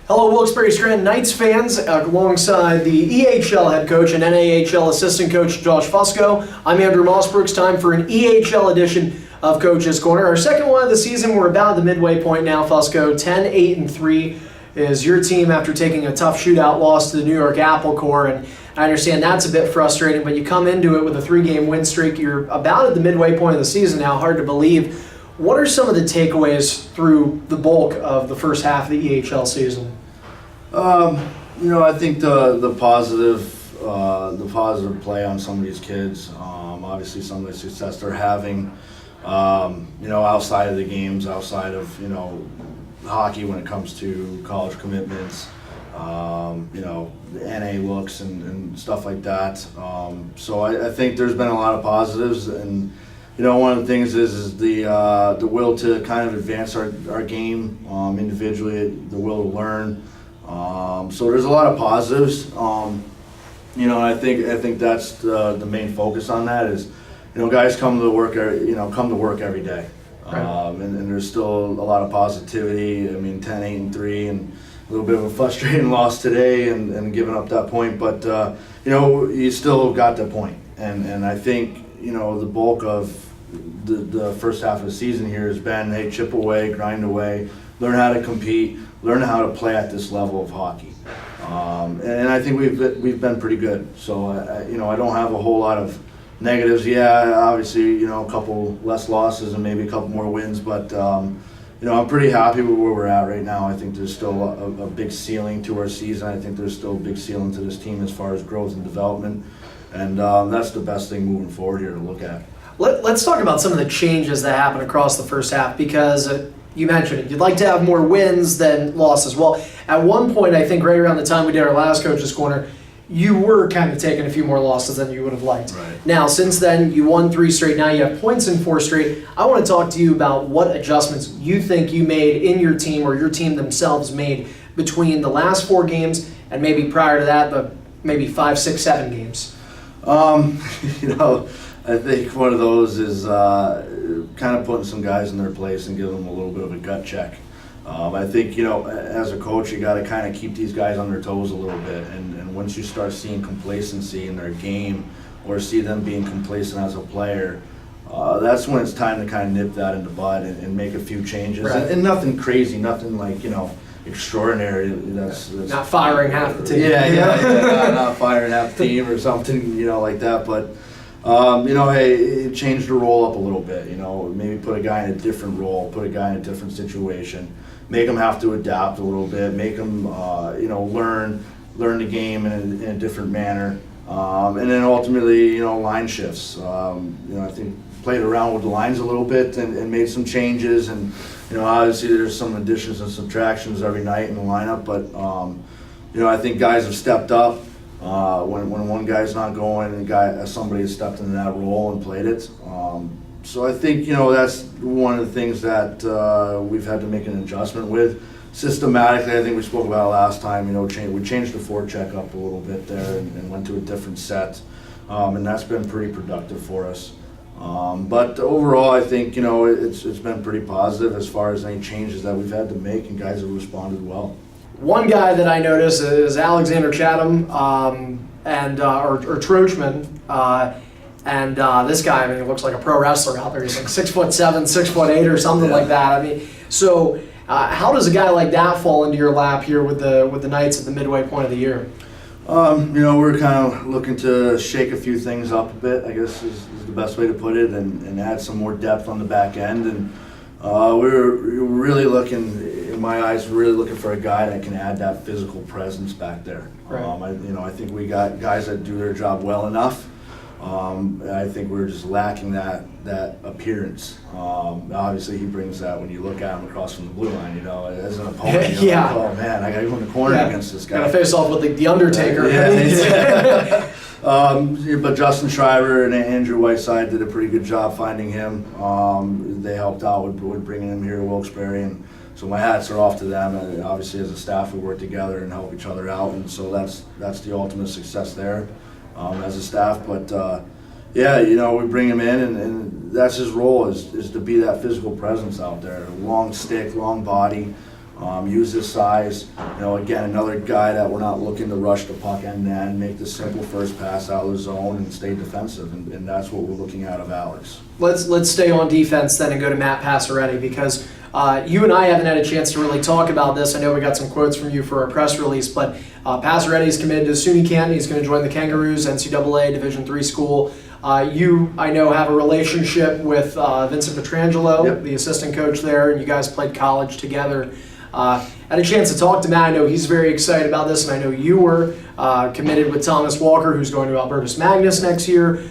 Hello, Wilkes-Barre Scranton Knights fans, alongside the EHL head coach and NAHL assistant coach Josh Fusco. I'm Andrew Mossbrooks. Time for an EHL edition of Coach's Corner. Our second one of the season. We're about the midway point now, Fusco. 10-8-3 is your team after taking a tough shootout loss to the New York Apple Corps. And I understand that's a bit frustrating, but you come into it with a 3-game win streak. You're about at the midway point of the season now. Hard to believe. What are some of the takeaways through the bulk of the first half of the EHL season? I think the positive play on some of these kids. Obviously, some of the success they're having. Outside of the games, outside of hockey when it comes to college commitments. The NA looks and stuff like that. So I think there's been a lot of positives, and one of the things is the will to kind of advance our game individually, the will to learn. So there's a lot of positives. I think that's the main focus on that is, guys come to work every day. Right. And there's still a lot of positivity. 10-8-3 and a little bit of a frustrating loss today and giving up that point, but you still got the point. And I think the bulk of the first half of the season here has been, hey, chip away, grind away, learn how to compete, learn how to play at this level of hockey. And I think we've been pretty good. So I don't have a whole lot of negatives. Yeah, obviously a couple less losses and maybe a couple more wins, but I'm pretty happy with where we're at right now. I think there's still a big ceiling to our season. I think there's still a big ceiling to this team as far as growth and development, and that's the best thing moving forward here to look at. Let's talk about some of the changes that happened across the first half, because you mentioned it. You'd like to have more wins than losses. Well, at one point, I think right around the time we did our last Coach's Corner, you were kind of taking a few more losses than you would have liked. Right. Now, since then, you won 3 straight. Now you have points in 4 straight. I want to talk to you about what adjustments you think you made in your team, or your team themselves made, between the last 4 games and maybe prior to that, the maybe 5, 6, 7 games. I think one of those is kind of putting some guys in their place and giving them a little bit of a gut check. I think, as a coach, you got to kind of keep these guys on their toes a little bit. And once you start seeing complacency in their game, or see them being complacent as a player, that's when it's time to kind of nip that in the bud and make a few changes. Right. And nothing crazy, nothing like, extraordinary. That's not firing half the team. Yeah, not firing half the team or something, like that. But hey, change the role up a little bit. Maybe put a guy in a different role, put a guy in a different situation, make him have to adapt a little bit, make him learn the game in a different manner, and then ultimately line shifts. I think played around with the lines a little bit and made some changes, and obviously there's some additions and subtractions every night in the lineup, but I think guys have stepped up. When one guy's not going, and somebody has stepped into that role and played it. So I think that's one of the things that we've had to make an adjustment with systematically. I think we spoke about it last time. We changed the forecheck up a little bit there and went to a different set, and that's been pretty productive for us. But overall, I think it's been pretty positive as far as any changes that we've had to make, and guys have responded well. One guy that I noticed is Alexander Chatham, or Trochman, and this guy. He looks like a pro wrestler out there. He's like 6'7", 6'8", or something like that. So how does a guy like that fall into your lap here with the Knights at the midway point of the year? We're kind of looking to shake a few things up a bit, I guess is the best way to put it, and add some more depth on the back end. And we're really looking, in my eyes, really looking for a guy that can add that physical presence back there. Right. I think we got guys that do their job well enough. I think we're just lacking that appearance. Obviously, he brings that when you look at him across from the blue line. As an opponent, yeah. Like, oh man, I got to go in the corner against this guy. Got to face off with the Undertaker. But Justin Shriver and Andrew Whiteside did a pretty good job finding him. They helped out with bringing him here to Wilkes-Barre, and so my hats are off to them. Obviously, as a staff, we work together and help each other out, and so that's the ultimate success there as a staff. But we bring him in, and that's his role is to be that physical presence out there. Long stick, long body. use his size. Again, another guy that we're not looking to rush the puck end to end, make the simple first pass out of the zone and stay defensive, and that's what we're looking at of Alex. Let's stay on defense then and go to Matt Passaretti, because you and I haven't had a chance to really talk about this. I know we got some quotes from you for our press release, but Passaretti's committed to SUNY Canton. He's going to join the Kangaroos, NCAA Division III school. You, I know, have a relationship with Vincent Petrangelo, Yep. the assistant coach there, and you guys played college together. Had a chance to talk to Matt. I know he's very excited about this, and I know you were committed with Thomas Walker, who's going to Albertus Magnus next year.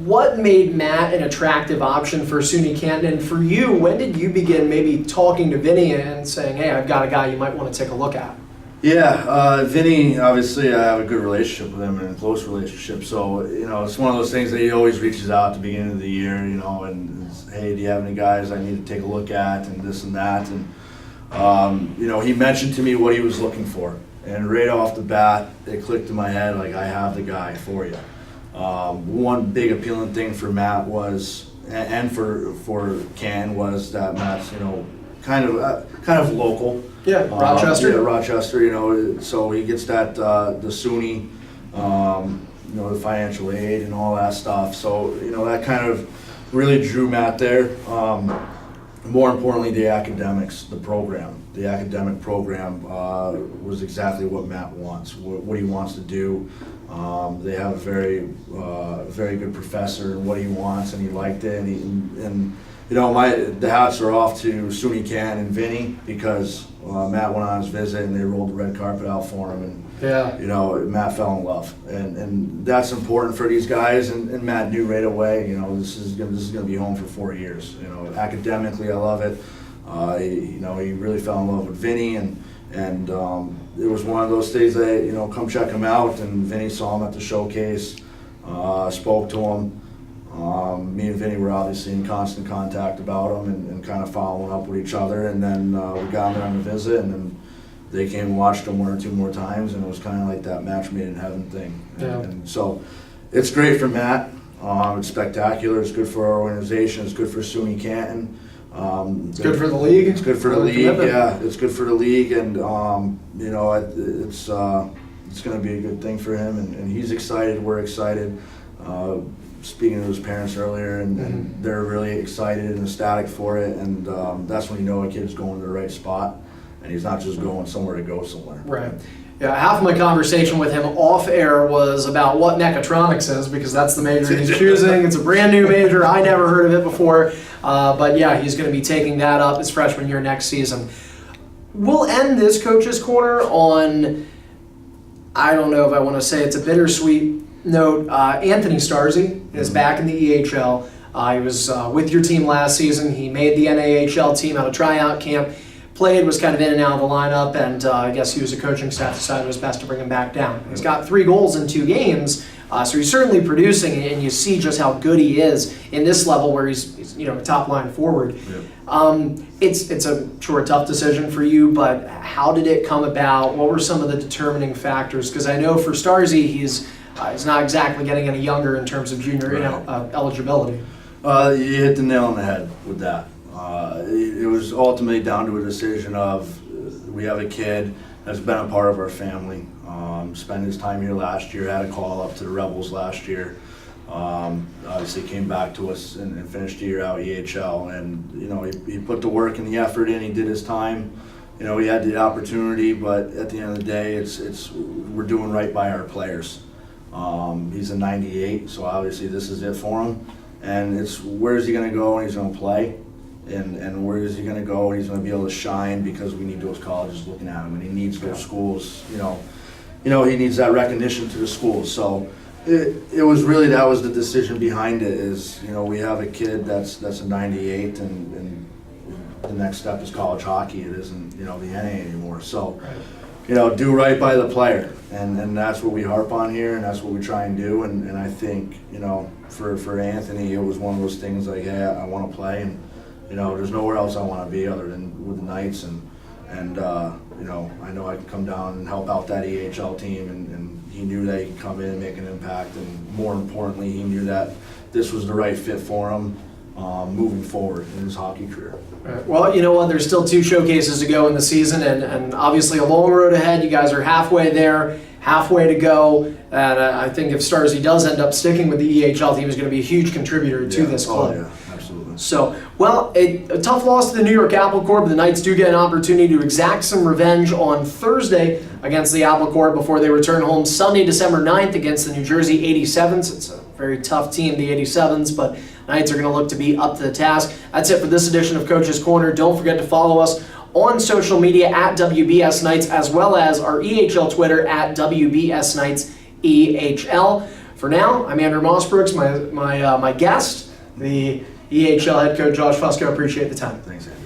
What made Matt an attractive option for SUNY Canton? And for you, when did you begin maybe talking to Vinny and saying, hey, I've got a guy you might want to take a look at? Yeah, Vinny, obviously I have a good relationship with him and a close relationship. So, it's one of those things that he always reaches out at the beginning of the year, and hey, do you have any guys I need to take a look at and this and that. And, he mentioned to me what he was looking for. And right off the bat, it clicked in my head, like, I have the guy for you. One big appealing thing for Matt was, and for Ken, was that Matt's, kind of local. Yeah, Rochester. Yeah, Rochester, so he gets that, the SUNY, the financial aid and all that stuff. So, that kind of really drew Matt there. More importantly, the academics, the program. The academic program was exactly what Matt wants, what he wants to do. They have a very good professor and what he wants, and he liked it. And the hats are off to SUNY Canton and Vinny, because Matt went on his visit and they rolled the red carpet out for him, and Matt fell in love, and that's important for these guys. And Matt knew right away, this is gonna be home for 4 years. Academically, I love it. He really fell in love with Vinny, and it was one of those things that come check him out. And Vinny saw him at the showcase, spoke to him. Me and Vinny were obviously in constant contact about him and kind of following up with each other. And then we got him on the visit, and then they came and watched him 1 or 2 more times, and it was kind of like that match made in heaven thing. Yeah. And so it's great for Matt. It's spectacular. It's good for our organization. It's good for SUNY Canton. It's good for the league. It's good for the league. Commitment. Yeah, it's good for the league, and it's going to be a good thing for him, and he's excited. We're excited. Speaking to his parents earlier, and they're really excited and ecstatic for it, and that's when a kid's going to the right spot, and he's not just going somewhere to go somewhere. Right. Yeah, half of my conversation with him off air was about what mechatronics is, because that's the major he's choosing. It's a brand new major. I never heard of it before. But yeah, he's going to be taking that up his freshman year next season. We'll end this Coach's Corner on, I don't know if I want to say it's a bittersweet note. Anthony Starzi is back in the EHL. He was with your team last season. He made the NAHL team out of tryout camp. Played, was kind of in and out of the lineup, and I guess he was a coaching staff decided it was best to bring him back down. He's got 3 goals in 2 games, so he's certainly producing, and you see just how good he is in this level where he's a top line forward. Yep. It's a tough decision for you, but how did it come about? What were some of the determining factors? Because I know for Starzi, he's not exactly getting any younger in terms of junior eligibility. You hit the nail on the head with that. It was ultimately down to a decision of, we have a kid that's been a part of our family, spent his time here last year, had a call up to the Rebels last year, obviously came back to us and finished the year out EHL, and he put the work and the effort in, he did his time, he had the opportunity, but at the end of the day, we're doing right by our players. He's a 98, so obviously this is it for him, and it's where is he going to go, and he's going to play. And where is he going to go? And he's going to be able to shine, because we need those colleges looking at him, and he needs those schools. He needs that recognition to the schools. So it was really, that was the decision behind it. Is we have a kid that's a 98, and the next step is college hockey. It isn't the NA anymore. So do right by the player, and that's what we harp on here, and that's what we try and do. And I think for Anthony, it was one of those things like, hey, I want to play, and there's nowhere else I want to be other than with the Knights, and I know I can come down and help out that EHL team, and he knew that he could come in and make an impact, and more importantly, he knew that this was the right fit for him. moving forward in his hockey career. Well, you know what? There's still 2 showcases to go in the season, and obviously a long road ahead. You guys are halfway there, halfway to go, and I think if Starzi does end up sticking with the EHL team, he's going to be a huge contributor to this club. Oh, yeah, absolutely. So, well, a tough loss to the New York Apple Corps, but the Knights do get an opportunity to exact some revenge on Thursday against the Apple Corps before they return home Sunday, December 9th against the New Jersey 87s. It's a very tough team, the 87s, but Knights are going to look to be up to the task. That's it for this edition of Coach's Corner. Don't forget to follow us on social media at WBS Knights, as well as our EHL Twitter at WBS Knights EHL. For now, I'm Andrew Mossbrooks, my guest, the EHL head coach Josh Fusco. Appreciate the time. Thanks, Andrew.